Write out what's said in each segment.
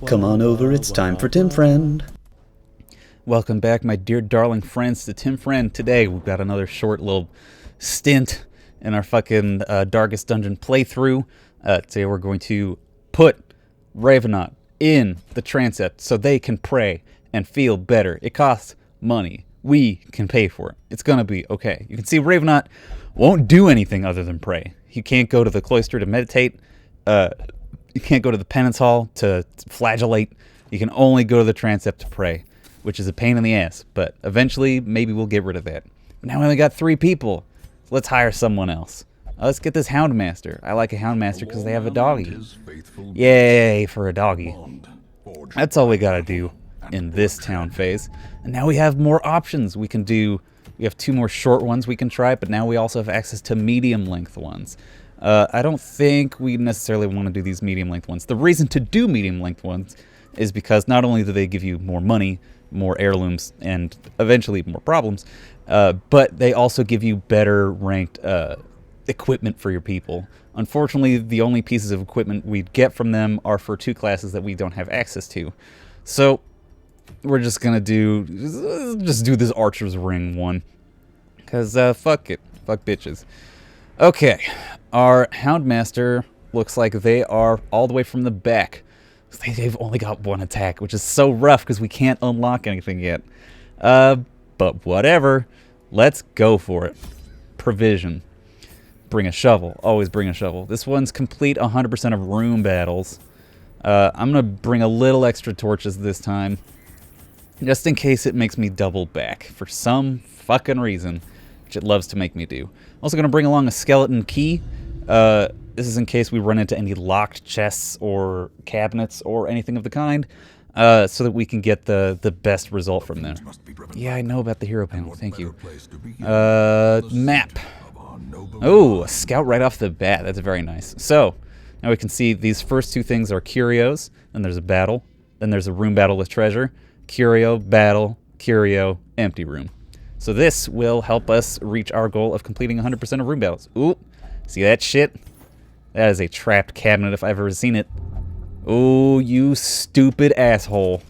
Come on over, it's time for Tim Friend. Welcome back, my dear darling friends, to Tim Friend. Today, we've got another short little stint in our fucking Darkest Dungeon playthrough. Today we're going to put Ravennaut in the transept so they can pray and feel better. It costs money. We can pay for it. It's gonna be okay. You can see Ravennaut won't do anything other than pray. He can't go to the cloister to meditate. You can't go to the penance hall to flagellate. You can only go to the transept to pray, which is a pain in the ass. But eventually, maybe we'll get rid of that. Now we only got 3 people. So let's hire someone else. Let's get this Houndmaster. I like a Houndmaster because they have a doggy. Yay for a doggy. That's all we gotta do in this town phase. And now we have more options. We have 2 more short ones we can try, but now we also have access to medium length ones. I don't think we necessarily want to do these medium length ones. The reason to do medium length ones is because not only do they give you more money, more heirlooms, and eventually more problems, but they also give you better ranked equipment for your people. Unfortunately, the only pieces of equipment we'd get from them are for 2 classes that we don't have access to. So we're just gonna do this Archer's Ring one, cause fuck it, fuck bitches. Okay, our Houndmaster looks like they are all the way from the back. They've only got 1 attack, which is so rough because we can't unlock anything yet. But whatever, let's go for it. Provision. Bring a shovel. Always bring a shovel. This one's complete 100% of room battles. I'm going to bring a little extra torches this time, just in case it makes me double back for some fucking reason, which it loves to make me do. I'm also going to bring along a skeleton key. This is in case we run into any locked chests or cabinets or anything of the kind, so that we can get the best result from them. Yeah, I know about the hero panel. Thank you. Map. Oh, a scout right off the bat. That's very nice. So, now we can see these first 2 things are curios, then there's a battle, then there's a room battle with treasure, curio, battle, curio, empty room. So this will help us reach our goal of completing 100% of room battles. Ooh, see that shit? That is a trapped cabinet if I've ever seen it. Oh, you stupid asshole.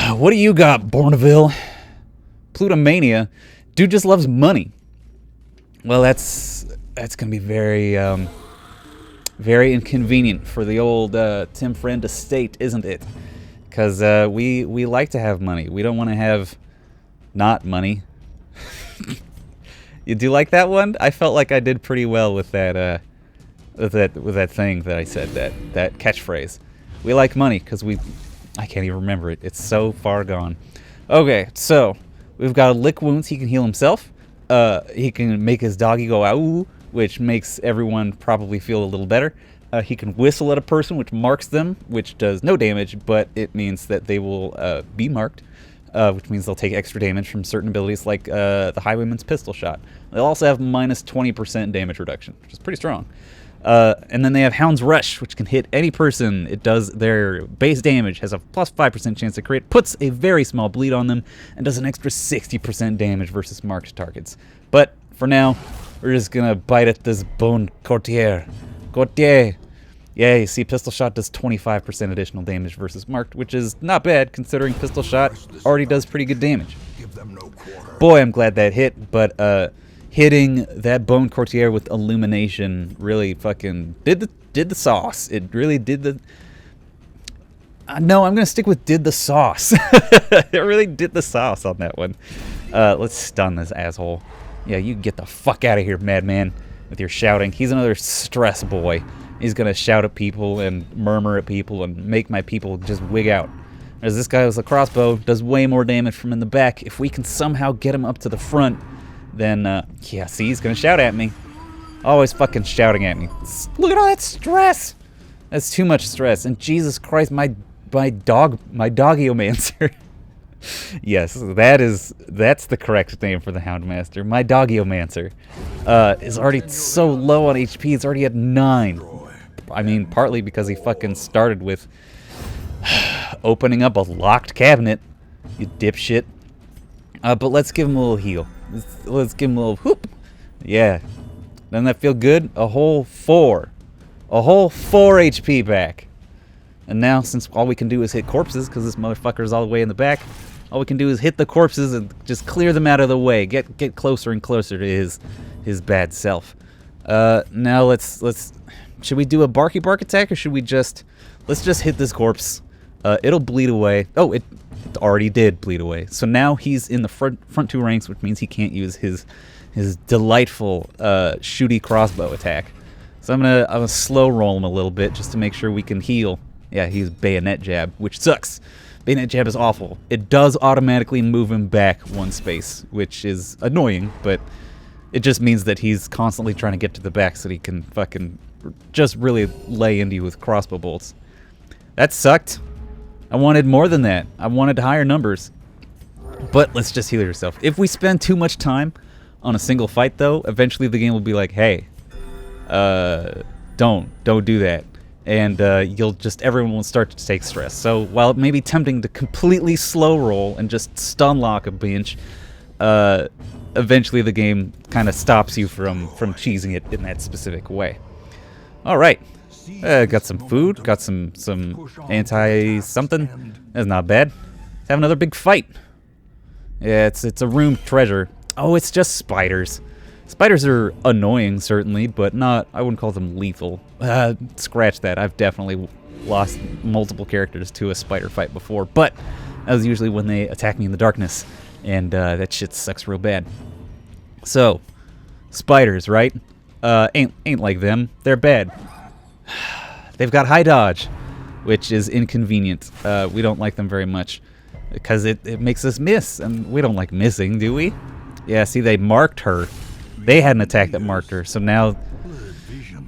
What do you got, Bourneville? Plutomania? Dude just loves money. Well, that's gonna be very, very inconvenient for the old Tim Friend estate, isn't it? Because we like to have money. We don't want to have not money. You do like that one? I felt like I did pretty well with that with that thing that I said, that catchphrase. We like money because I can't even remember it. It's so far gone. Okay, so we've got a lick wounds. He can heal himself. He can make his doggy go ow, which makes everyone probably feel a little better. He can whistle at a person, which marks them, which does no damage, but it means that they will be marked. Which means they'll take extra damage from certain abilities like the Highwayman's Pistol Shot. They'll also have minus 20% damage reduction, which is pretty strong. And then they have Hound's Rush, which can hit any person. It does their base damage, has a plus 5% chance to crit, puts a very small bleed on them, and does an extra 60% damage versus marked targets. But for now, we're just going to bite at this Bone Courtier. Yeah, you see, Pistol Shot does 25% additional damage versus marked, which is not bad, considering Pistol Shot already does pretty good damage. Boy, I'm glad that hit, but hitting that Bone Courtier with Illumination really fucking did the sauce. It really did the... no, I'm going to stick with did the sauce. It really did the sauce on that one. Let's stun this asshole. Yeah, you get the fuck out of here, madman, with your shouting. He's another stress boy. He's going to shout at people and murmur at people and make my people just wig out. As this guy with a crossbow does way more damage from in the back. If we can somehow get him up to the front, then, yeah, see, he's going to shout at me. Always fucking shouting at me. Look at all that stress! That's too much stress. And Jesus Christ, my Dogomancer. Yes, that's the correct name for the Houndmaster. My Dogomancer is already so low on HP. It's already at 9. I mean, partly because he fucking started with opening up a locked cabinet, you dipshit. But let's give him a little heal. Let's give him a little whoop. Yeah. Doesn't that feel good? A whole 4 HP back. And now, since all we can do is hit corpses, because this motherfucker's all the way in the back, all we can do is hit the corpses and just clear them out of the way. Get closer and closer to his bad self. Now let's should we do a barky bark attack, or should we let's just hit this corpse? It'll bleed away. Oh, it already did bleed away. So now he's in the front two ranks, which means he can't use his delightful shooty crossbow attack. So I'm gonna slow roll him a little bit just to make sure we can heal. Yeah, he's bayonet jab, which sucks. Bayonet jab is awful. It does automatically move him back one space, which is annoying, but it just means that he's constantly trying to get to the back so that he can fucking just really lay into you with crossbow bolts. That sucked. I wanted more than that. I wanted higher numbers. But let's just heal yourself. If we spend too much time on a single fight, though, eventually the game will be like, hey, don't do that. And everyone will start to take stress. So while it may be tempting to completely slow roll and just stun lock a bench, eventually the game kind of stops you from cheesing it in that specific way. All right, got some food, got some anti-something. That's not bad. Let's have another big fight. Yeah, it's a room treasure. Oh, it's just spiders. Spiders are annoying, certainly, but I wouldn't call them lethal. Scratch that. I've definitely lost multiple characters to a spider fight before, but that was usually when they attack me in the darkness, and that shit sucks real bad. So, spiders, right? Ain't like them. They're bad. They've got high dodge, which is inconvenient. We don't like them very much because it makes us miss, and we don't like missing, do we? Yeah, see, they marked her. They had an attack that marked her, so now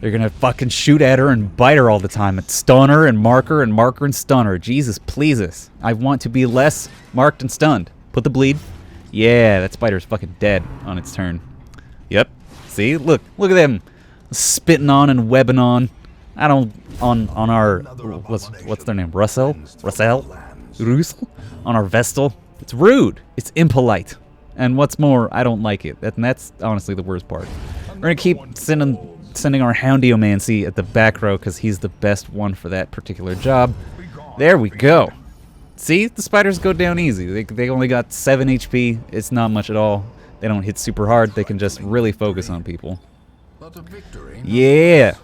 they're gonna fucking shoot at her and bite her all the time and stun her and mark her and mark her and stun her. Jesus, please us. I want to be less marked and stunned. Put the bleed. Yeah, that spider's fucking dead on its turn. Yep. See, look at them spitting on and webbing on. I don't on our what's their name? Russell? On our Vestal. It's rude. It's impolite. And what's more, I don't like it. And that's honestly the worst part. We're gonna keep sending our Dogomancy at the back row because he's the best one for that particular job. There we go. See, the spiders go down easy. They only got 7 HP. It's not much at all. They don't hit super hard. They can just really focus on people. Yeah,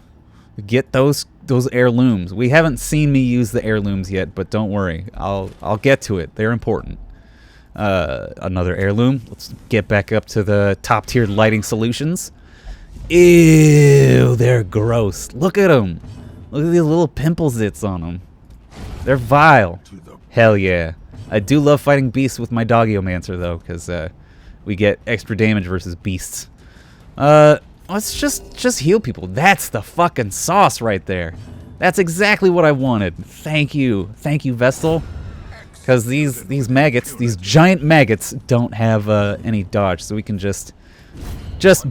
get those heirlooms. We haven't seen me use the heirlooms yet, but don't worry. I'll get to it. They're important. Another heirloom. Let's get back up to the top tier lighting solutions. Ew, they're gross. Look at them. Look at these little pimple zits on them. They're vile. Hell yeah. I do love fighting beasts with my Dogomancer though, because we get extra damage versus beasts. Let's just heal people. That's the fucking sauce right there. That's exactly what I wanted. Thank you, Vestal. Because these maggots, these giant maggots, don't have any dodge, so we can just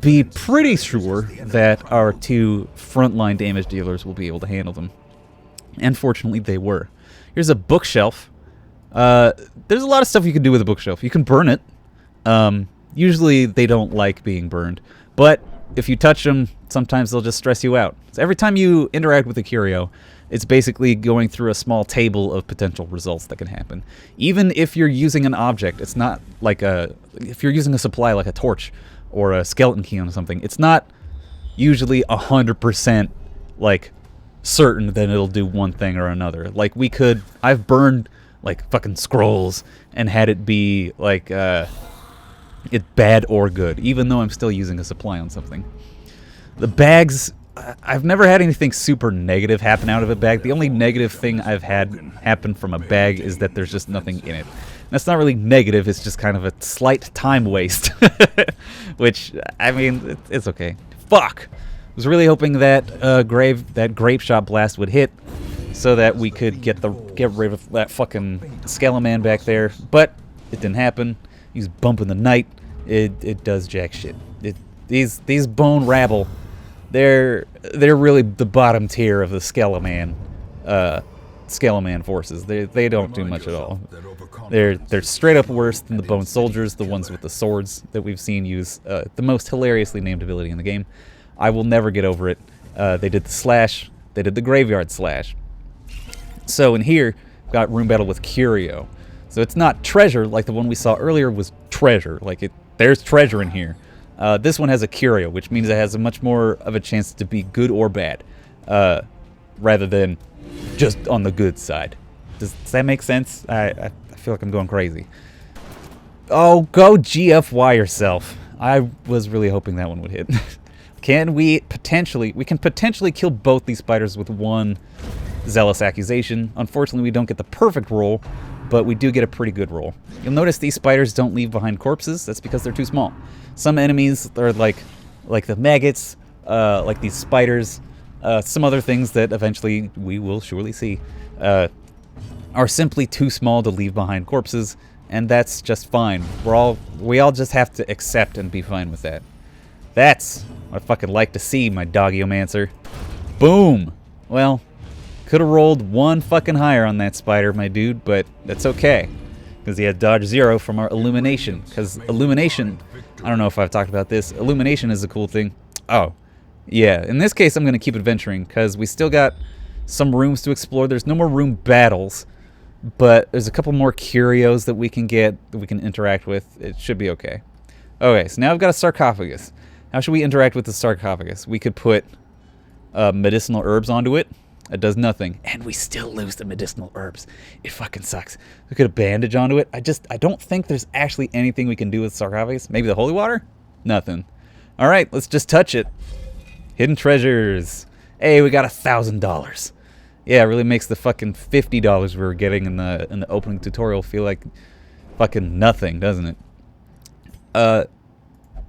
be pretty sure that our 2 frontline damage dealers will be able to handle them. And fortunately, they were. Here's a bookshelf. There's a lot of stuff you can do with a bookshelf. You can burn it. Usually, they don't like being burned, but if you touch them, sometimes they'll just stress you out. So every time you interact with a curio, it's basically going through a small table of potential results that can happen. Even if you're using an object, it's not like if you're using a supply like a torch or a skeleton key on something, it's not usually 100% like certain that it'll do one thing or another. Like I've burned like fucking scrolls and had it be like it's bad or good, even though I'm still using a supply on something. The bags, I've never had anything super negative happen out of a bag. The only negative thing I've had happen from a bag is that there's just nothing in it. That's not really negative, it's just kind of a slight time waste. Which, I mean, it's okay. Fuck! I was really hoping that grape shot blast would hit so that we could get rid of that fucking Skeleman back there, but it didn't happen. He's bumping the night. It does jack shit. These bone rabble, they're really the bottom tier of the Skeleman forces. They don't do much at all. They're straight up worse than the bone soldiers, the ones with the swords that we've seen use the most hilariously named ability in the game. I will never get over it. They did the slash. They did the graveyard slash. So in here, we've got room battle with Curio. So it's not treasure like the one we saw earlier was treasure. Like there's treasure in here. This one has a Curio, which means it has a much more of a chance to be good or bad, rather than just on the good side. Does that make sense? I feel like I'm going crazy. Oh, go GFY yourself. I was really hoping that one would hit. We can potentially kill both these spiders with one Zealous Accusation. Unfortunately, we don't get the perfect roll, but we do get a pretty good roll. You'll notice these spiders don't leave behind corpses. That's because they're too small. Some enemies are like the maggots, like these spiders, some other things that eventually we will surely see, are simply too small to leave behind corpses, and that's just fine. We all just have to accept and be fine with that. That's what I fucking like to see, my Dogomancer. Boom! Well, could have rolled one fucking higher on that spider, my dude, but that's okay. Because he had dodge 0 from our Illumination. Because Illumination, I don't know if I've talked about this, Illumination is a cool thing. Oh, yeah, in this case I'm going to keep adventuring, because we still got some rooms to explore. There's no more room battles, but there's a couple more curios that we can get, that we can interact with. It should be okay. Okay, so now I've got a sarcophagus. How should we interact with the sarcophagus? We could put medicinal herbs onto it. It does nothing. And we still lose the medicinal herbs. It fucking sucks. We could a bandage onto it. I don't think there's actually anything we can do with sarcophagus. Maybe the holy water? Nothing. Alright, let's just touch it. Hidden treasures. Hey, we got $1,000. Yeah, it really makes the fucking $50 we were getting in the opening tutorial feel like fucking nothing, doesn't it?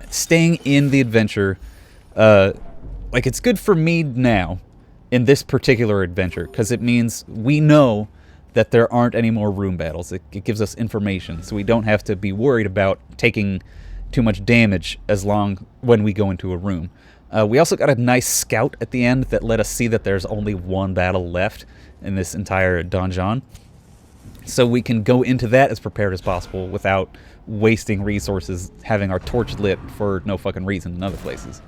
Staying in the adventure, like it's good for me now in this particular adventure, because it means we know that there aren't any more room battles. It gives us information, so we don't have to be worried about taking too much damage when we go into a room. We also got a nice scout at the end that let us see that there's only one battle left in this entire donjon. So we can go into that as prepared as possible without wasting resources having our torch lit for no fucking reason in other places.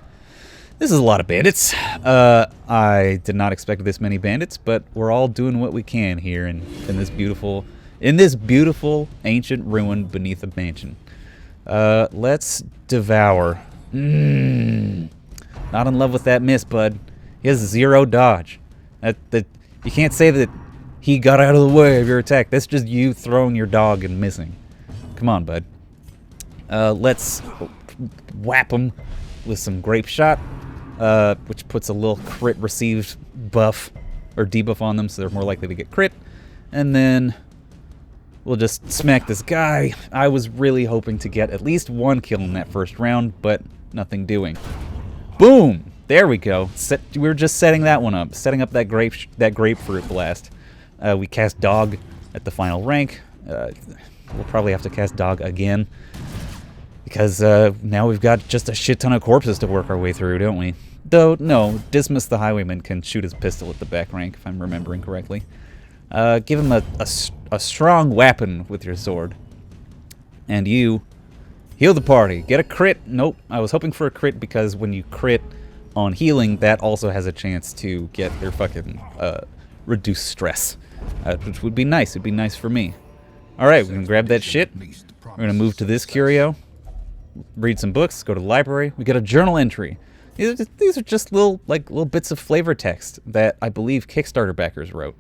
This is a lot of bandits. I did not expect this many bandits, but we're all doing what we can here in this beautiful ancient ruin beneath a mansion. Let's devour. Not in love with that miss, bud. He has 0 dodge. That you can't say that he got out of the way of your attack. That's just you throwing your dog and missing. Come on, bud. Let's whap him with some grape shot, which puts a little crit received buff or debuff on them, so they're more likely to get crit. And then we'll just smack this guy. I was really hoping to get at least 1 kill in that first round, but nothing doing. Boom! There we go. We were just setting that one up, setting up that grapefruit blast. We cast dog at the final rank. We'll probably have to cast dog again, because now we've got just a shit ton of corpses to work our way through, don't we? Though, no, Dismas the Highwayman can shoot his pistol at the back rank, if I'm remembering correctly. Give him a strong weapon with your sword. And you heal the party. Get a crit. Nope, I was hoping for a crit, because when you crit on healing, that also has a chance to get their fucking reduced stress, which would be nice. It'd be nice for me. Alright, we can grab that shit. We're going to move to this curio, read some books, go to the library. We get a journal entry. These are just little bits of flavor text that I believe Kickstarter backers wrote.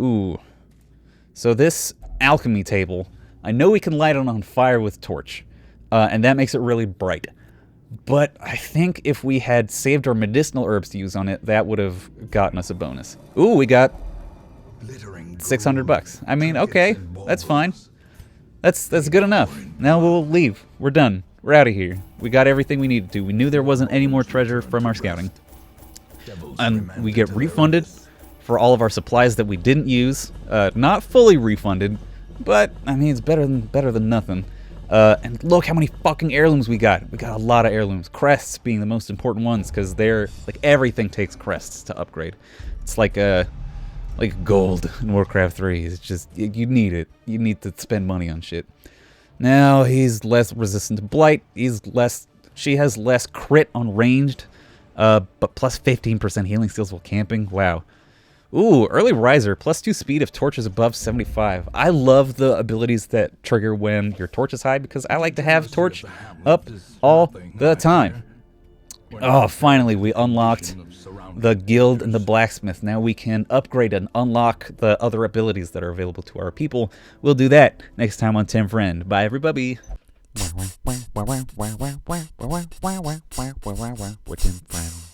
Ooh. So this alchemy table, I know we can light it on fire with torch, and that makes it really bright. But I think if we had saved our medicinal herbs to use on it, that would have gotten us a bonus. Ooh, we got $600. I mean, okay, that's fine. That's good enough. Now we'll leave. We're done. We're out of here. We got everything we needed to. We knew there wasn't any more treasure from our scouting. And we get refunded for all of our supplies that we didn't use. Not fully refunded, but I mean, it's better than nothing. And look how many fucking heirlooms we got. We got a lot of heirlooms. Crests being the most important ones, because they're like everything takes crests to upgrade. It's like gold in Warcraft 3. It's just you need it. You need to spend money on shit. Now he's less resistant to blight. She has less crit on ranged, but plus 15% healing skills while camping. Wow. Ooh, early riser, +2 speed if torch is above 75. I love the abilities that trigger when your torch is high because I like to have torch up all the time. Oh, finally we unlocked the guild and the blacksmith. Now we can upgrade and unlock the other abilities that are available to our people. We'll do that next time on Tim Friend. Bye, everybody. We're Tim Friend.